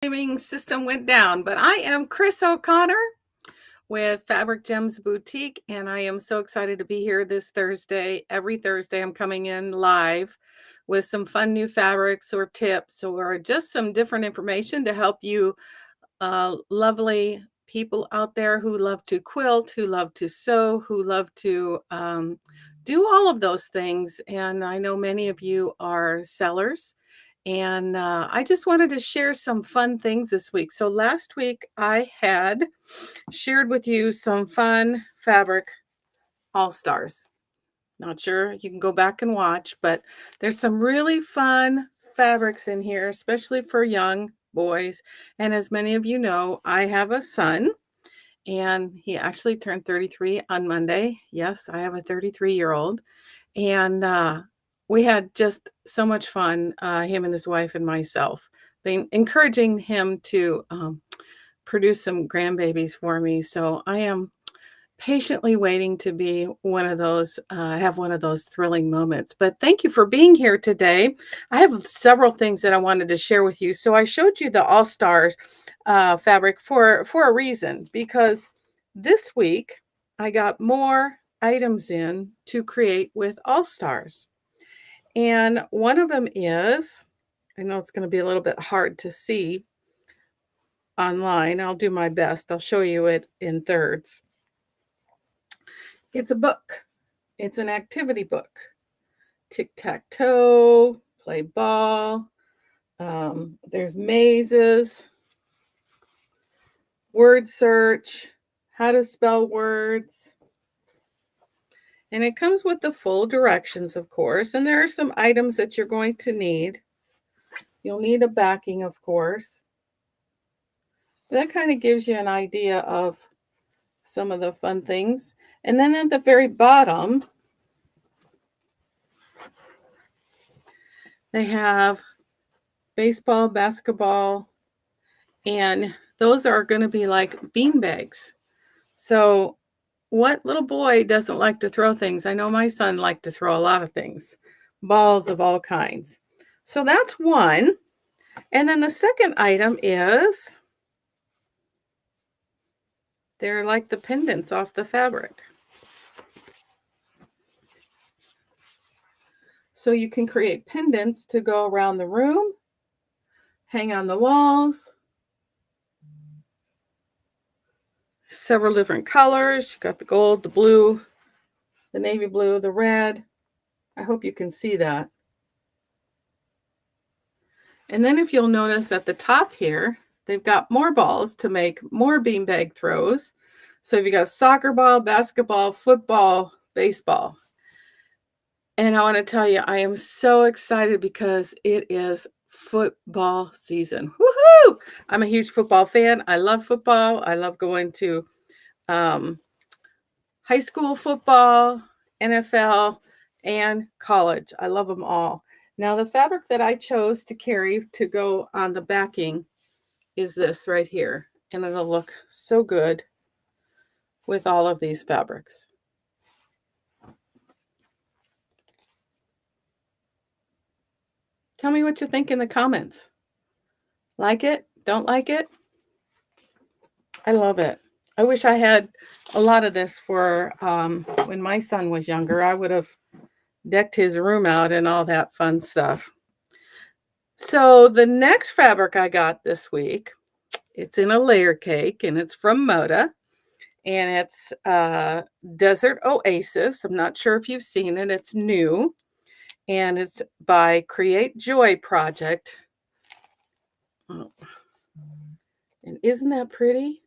Streaming system went down, but I am Chris O'Connor with Fabric Gems Boutique, and I am so excited to be here this Thursday. Every Thursday, I'm coming in live with some fun new fabrics or tips or just some different information to help you lovely people out there who love to quilt, who love to sew, who love to do all of those things. And I know many of you are sellers. And I just wanted to share some fun things this week. So last week I had shared with you some fun fabric all stars. Not sure you can go back and watch, but there's some really fun fabrics in here, especially for young boys. And as many of you know, I have a son and he actually turned 33 on Monday. Yes, I have a 33-year-old. And we had just so much fun, him and his wife and myself, being encouraging him to produce some grandbabies for me. So I am patiently waiting to be one of those, have one of those thrilling moments. But thank you for being here today. I have several things that I wanted to share with you. So I showed you the All Stars fabric for a reason, because this week I got more items in to create with All Stars. And one of them is, I know it's going to be a little bit hard to see online. I'll do my best. I'll show you it in thirds. It's a book. It's an activity book. Tic-tac-toe, play ball. There's mazes, word search, how to spell words. And it comes with the full directions, of course. And there are some items that you're going to need. You'll need a backing, of course. That kind of gives you an idea of some of the fun things. And then at the very bottom, they have baseball, basketball, and those are going to be like bean bags. So what little boy doesn't like to throw things? I know my son liked to throw a lot of things, balls of all kinds. So that's one. And then the second item is, they're like the pendants off the fabric. So you can create pendants to go around the room, hang on the walls. Several different colors. You got the gold, the blue, the navy blue, the red. I hope you can see that. And then if you'll notice at the top here, they've got more balls to make more beanbag throws. So if you got soccer ball, basketball, football, baseball. And I want to tell you, I am so excited because it is football season. Woohoo! I'm a huge football fan. I love football. I love going to high school football, NFL, and college. I love them all. Now, the fabric that I chose to carry to go on the backing is this right here. And it'll look so good with all of these fabrics. Tell me what you think in the comments. Like it? Don't like it? I love it. I wish I had a lot of this for when my son was younger. I would have decked his room out and all that fun stuff. So the next fabric I got this week, it's in a layer cake and it's from Moda. And it's Desert Oasis. I'm not sure if you've seen it. It's new. And it's by Create Joy Project. Oh. And isn't that pretty?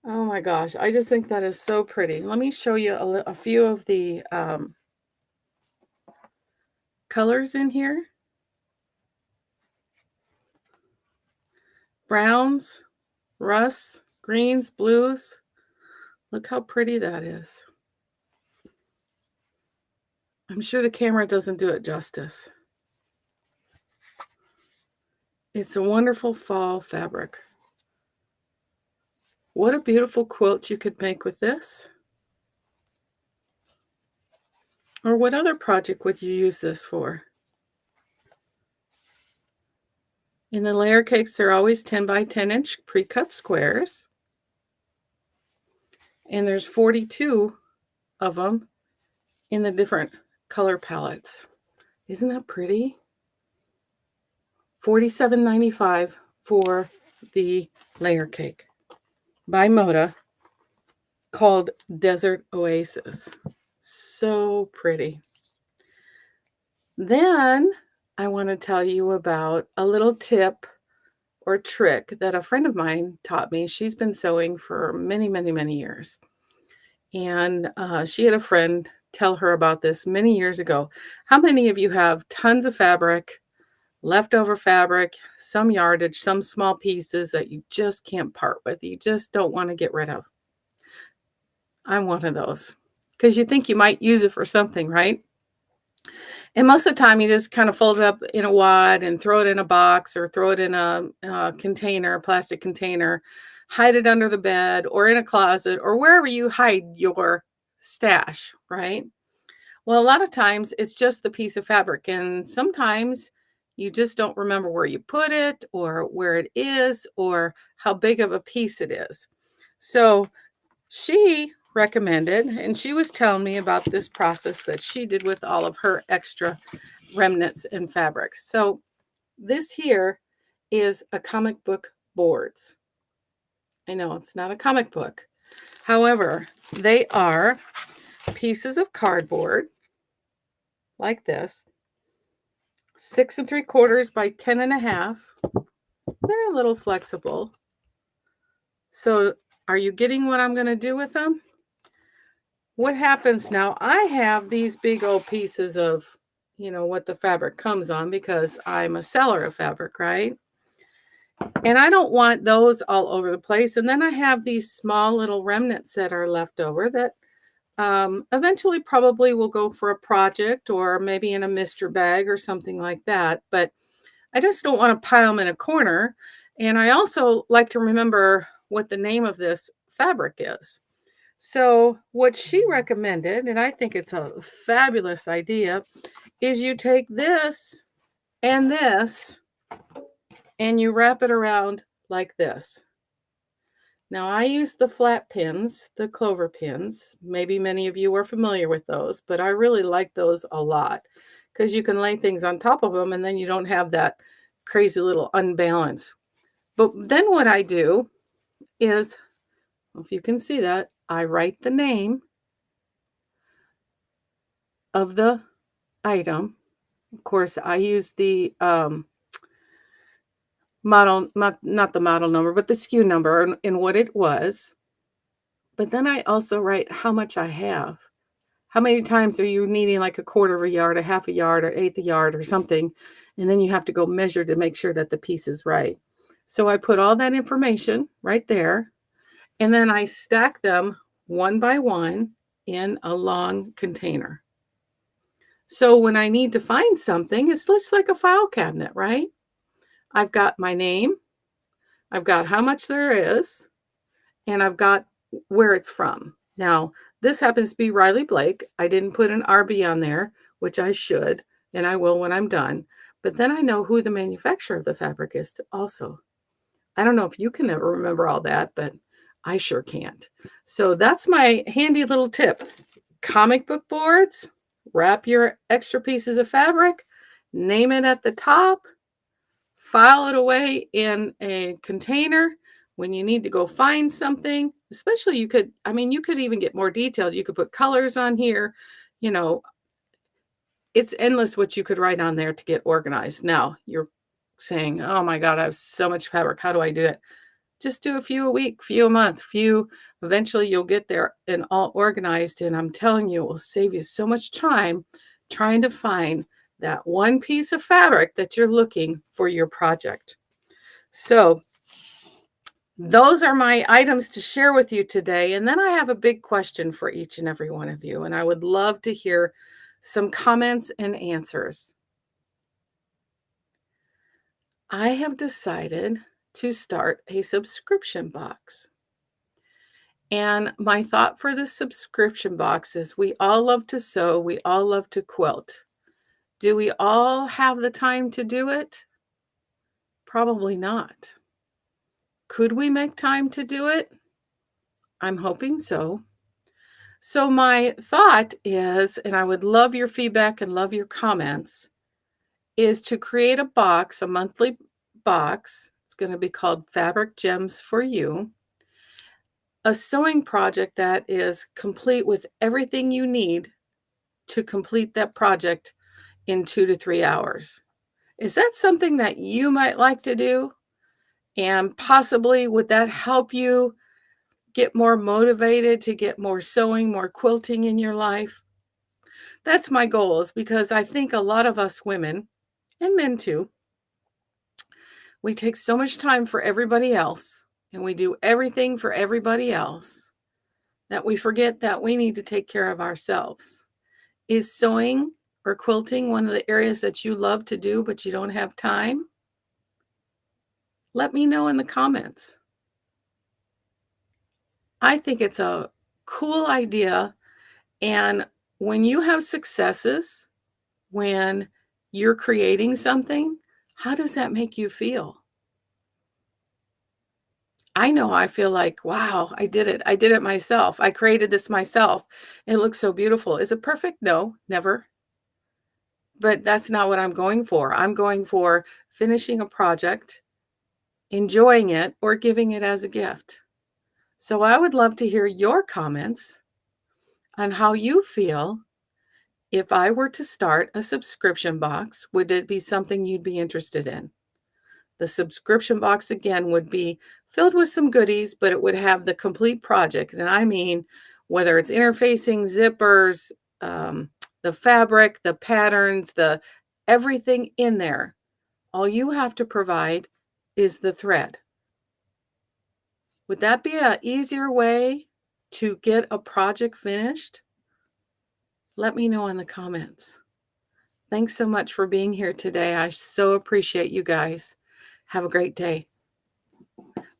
Oh my gosh. I just think that is so pretty. Let me show you a few of the colors in here. Browns, rusts, greens, blues. Look how pretty that is. I'm sure the camera doesn't do it justice. It's a wonderful fall fabric. What a beautiful quilt you could make with this. Or what other project would you use this for? And the layer cakes are always 10 by 10-inch pre-cut squares. And there's 42 of them in the different color palettes. Isn't that pretty? $47.95 for the layer cake by Moda called Desert Oasis. So pretty. Then I want to tell you about a little tip or trick that a friend of mine taught me. She's been sewing for many, many, many years. And she had a friend tell her about this many years ago. How many of you have tons of fabric, leftover fabric, some yardage, some small pieces that you just can't part with? You just don't want to get rid of. I'm one of those because you think you might use it for something, right? And most of the time, you just kind of fold it up in a wad and throw it in a box or throw it in a container, a plastic container, hide it under the bed or in a closet or wherever you hide your stash, right? Well, a lot of times it's just the piece of fabric, and sometimes you just don't remember where you put it or where it is or how big of a piece it is. So she recommended, and she was telling me about this process that she did with all of her extra remnants and fabrics. So this here is a comic book boards. I know it's not a comic book. However, they are pieces of cardboard like this, 6 3/4 by 10 1/2. They're a little flexible. So are you getting what I'm going to do with them? What happens now? I have these big old pieces of, what the fabric comes on because I'm a seller of fabric, right? And I don't want those all over the place. And then I have these small little remnants that are left over that eventually probably will go for a project or maybe in a Mr. bag or something like that. But I just don't want to pile them in a corner. And I also like to remember what the name of this fabric is. So what she recommended, and I think it's a fabulous idea, is you take this and you wrap it around like this. Now I use the flat pins, the clover pins. Maybe many of you are familiar with those, but I really like those a lot because you can lay things on top of them and then you don't have that crazy little unbalance. But then what I do is, if you can see that, I write the name of the item. Of course, I use the model, not the model number, but the SKU number and what it was. But then I also write how much I have. How many times are you needing like a quarter of a yard, a half a yard, or eighth a yard or something? And then you have to go measure to make sure that the piece is right. So I put all that information right there. And then I stack them one by one in a long container. So when I need to find something, it's just like a file cabinet, right? I've got my name, I've got how much there is, and I've got where it's from. Now, this happens to be Riley Blake. I didn't put an RB on there, which I should, and I will when I'm done. But then I know who the manufacturer of the fabric is also. I don't know if you can ever remember all that, but I sure can't. So that's my handy little tip. Comic book boards, wrap your extra pieces of fabric, name it at the top, file it away in a container. When you need to go find something, especially you could even get more detailed. You could put colors on here. It's endless what you could write on there to get organized. Now you're saying, oh my God, I have so much fabric. How do I do it? Just do a few a week, few a month, eventually you'll get there and all organized. And I'm telling you, it will save you so much time trying to find that one piece of fabric that you're looking for your project. So those are my items to share with you today. And then I have a big question for each and every one of you. And I would love to hear some comments and answers. I have decided to start a subscription box. And my thought for this subscription box is we all love to sew. We all love to quilt. Do we all have the time to do it? Probably not. Could we make time to do it? I'm hoping so. So, my thought is, and I would love your feedback and love your comments, is to create a box, a monthly box. It's going to be called Fabric Gems for You, a sewing project that is complete with everything you need to complete that project in 2 to 3 hours. Is that something that you might like to do? And possibly would that help you get more motivated to get more sewing, more quilting in your life? That's my goal, is because I think a lot of us women, and men too, we take so much time for everybody else and we do everything for everybody else that we forget that we need to take care of ourselves. Is sewing or quilting one of the areas that you love to do but you don't have time? Let me know in the comments. I think it's a cool idea. And when you have successes, when you're creating something, how does that make you feel? I know I feel like, wow, I did it. I did it myself. I created this myself. It looks so beautiful. Is it perfect? No, never. But that's not what I'm going for. I'm going for finishing a project, enjoying it, or giving it as a gift. So I would love to hear your comments on how you feel. If I were to start a subscription box, would it be something you'd be interested in? The subscription box, again, would be filled with some goodies, but it would have the complete project. And I mean, whether it's interfacing, zippers, the fabric, the patterns, the everything in there. All you have to provide is the thread. Would that be an easier way to get a project finished? Let me know in the comments. Thanks so much for being here today. I so appreciate you guys. Have a great day.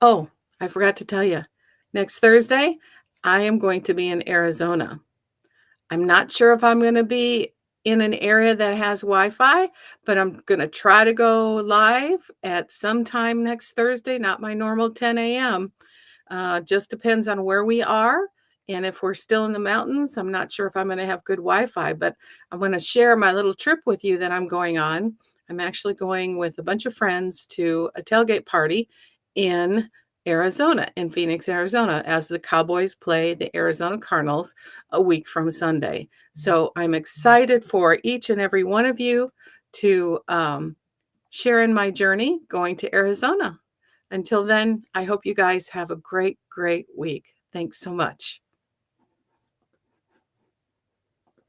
Oh, I forgot to tell you. Next Thursday, I am going to be in Arizona. I'm not sure if I'm going to be in an area that has Wi-Fi, but I'm going to try to go live at some time next Thursday, not my normal 10 a.m. Just depends on where we are. And if we're still in the mountains, I'm not sure if I'm going to have good Wi-Fi, but I'm going to share my little trip with you that I'm going on. I'm actually going with a bunch of friends to a tailgate party in Arizona, in Phoenix, Arizona, as the Cowboys play the Arizona Cardinals a week from Sunday. So I'm excited for each and every one of you to share in my journey going to Arizona. Until then, I hope you guys have a great, great week. Thanks so much.